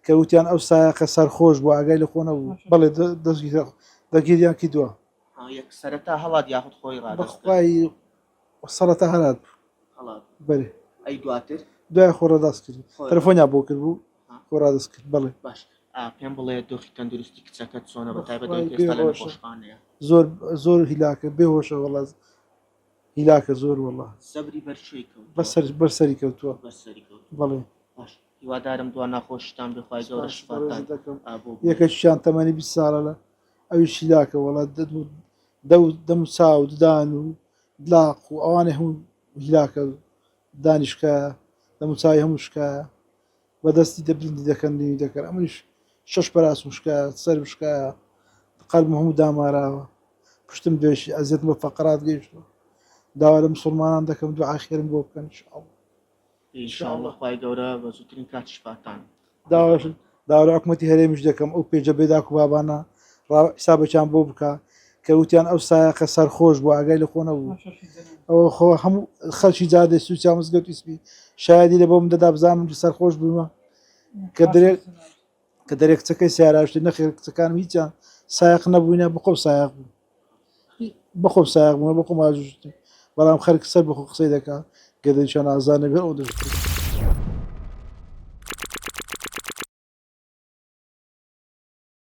کەوتیان ئەو سایەقە سەرخۆش بوو ئاگای لە خۆنە بوو بەڵێ دەگیریان کردووە یەک سەرەتا هەڵات یاخود خۆی ڕادەست بەخوای سەڵەتا هەلات هەڵات بەێ ئەی دواتر دوای خۆ ڕاداست کرد تەلەفۆنیان بۆ کرد بوو خۆ ڕادست کرد بەڵێ باش پێم بڵێ دۆخی تەندروستی کچەکەت چۆنە بە تایبەت ئێستا لە نەخۆشخانەیە زۆر هیلاکە بێهۆشە وەڵات هیلاکە زۆر وەڵا سەبری بەرشەی کەوت بەرسەری کەوتووە بەسەری کەوت بەڵێ باش هیوادارم دوا ناخۆشتان بخوای گەورە شفاتان یەکەشیان تەمەنی 20 ساڵە لە ئەوی شیلاکە وڵات دەم چاو ددان و دلاق و ئەوانێ هەموو هیلاکە دانیشکە دەموچوی هەموو شکایە بەدەستی دەبرندی دەکەندی دەکەن ئەمنیش 6 پاراس وشکە سەر بشکایە قەلب هەموو داماراوە پشتم دوێشی ئەزیەت بە فەقرات گەیشتەوە داوا لە مسلمانان دەکەم دوعای خێرم بۆ بکەن ئینشاءالله خوای گەورە بە زووترین کات شفاتان داوا حکومەتی هەرێمیش دەکەم ئەو پێجە بێداک و بابانە حسابەکیان بۆ بکە کەوتیان ئەو سایەقە سەرخۆش بوو ئاگای لە خۆنە بوو ئەوە خۆ هەموو خەڵکی جادە سوچیا مزگەوت ئیسپی شایدی لە بۆم دەدا بزانم سەرخۆش بوومە کە دەرێک کچەکەی سیاراشتی نەخێر کچەکانم هیچیان سایق نەبووینە بخۆ سایق بوو بخۆ سایق بوومە بخۆ ماژوشتی بەڵام خەرک سەر بخۆ قسەی دەکات گەدەیشان ئازانە بێ ئەو دەشت